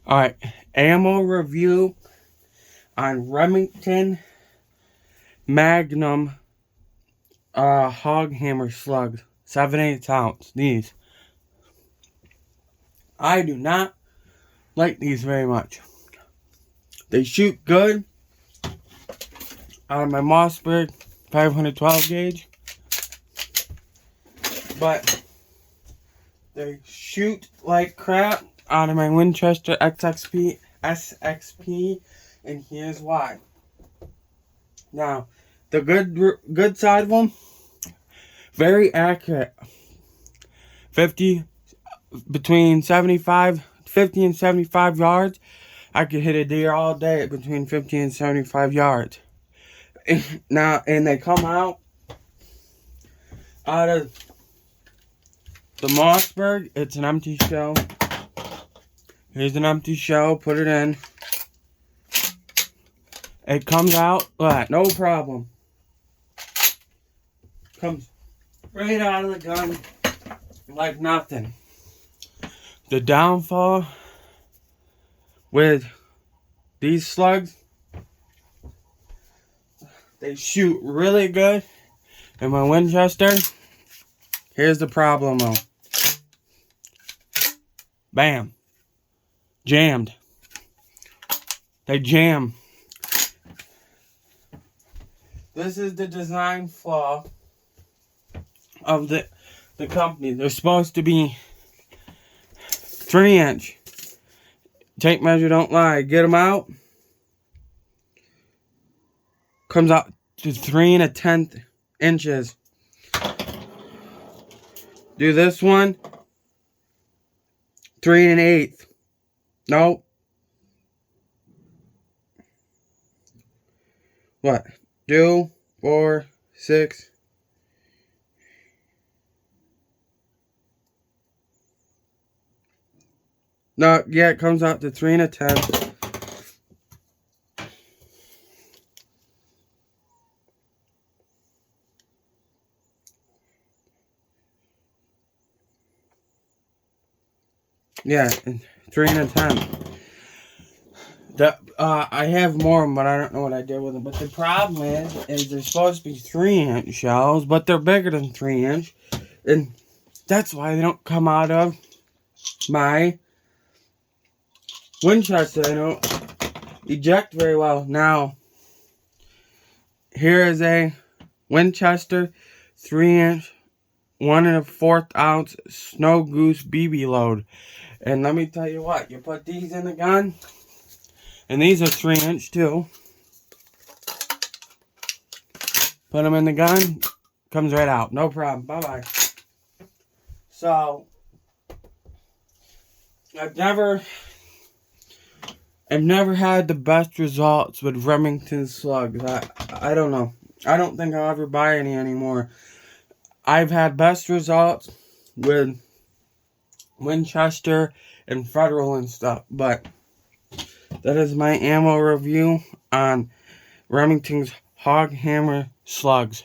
Alright, ammo review on Remington Magnum HOG HAMMER slugs. 7/8 ounce. These. I do not like these very much. They shoot good out of my Mossberg 512 gauge. But they shoot like crap out of my Winchester SXP, and here's why. Now, the good side of them, very accurate. 50 and 75 yards. I could hit a deer all day at between 50 and 75 yards. Now, and they come out of the Mossberg. It's an empty shell. Here's an empty shell. Put it in. It comes out like no problem. Comes right out of the gun like nothing. The downfall with these slugs, they shoot really good. And my Winchester, here's the problem though. Bam. Jammed. They jam. This is the design flaw of the company. They're supposed to be 3-inch. Tape measure don't lie. Get them out. Comes out to 3 1/10 inches. Do this one. 3 1/8. Nope. What? 2, 4, 6. No, yeah, it comes out to 3 1/10. Yeah, 3 1/10. I have more, but I don't know what I did with them. But the problem is they're supposed to be 3-inch shells, but they're bigger than 3-inch, and that's why they don't come out of my Winchester. They don't eject very well. Now, here is a Winchester 3-inch, 1 1/4 ounce Snow Goose BB load. And let me tell you what, you put these in the gun, and these are 3-inch too. Put them in the gun, comes right out, no problem. Bye-bye. So, I've never had the best results with Remington slugs. I don't know. I don't think I'll ever buy any anymore. I've had best results with Winchester and Federal and stuff, but that is my ammo review on Remington's HOG HAMMER slugs.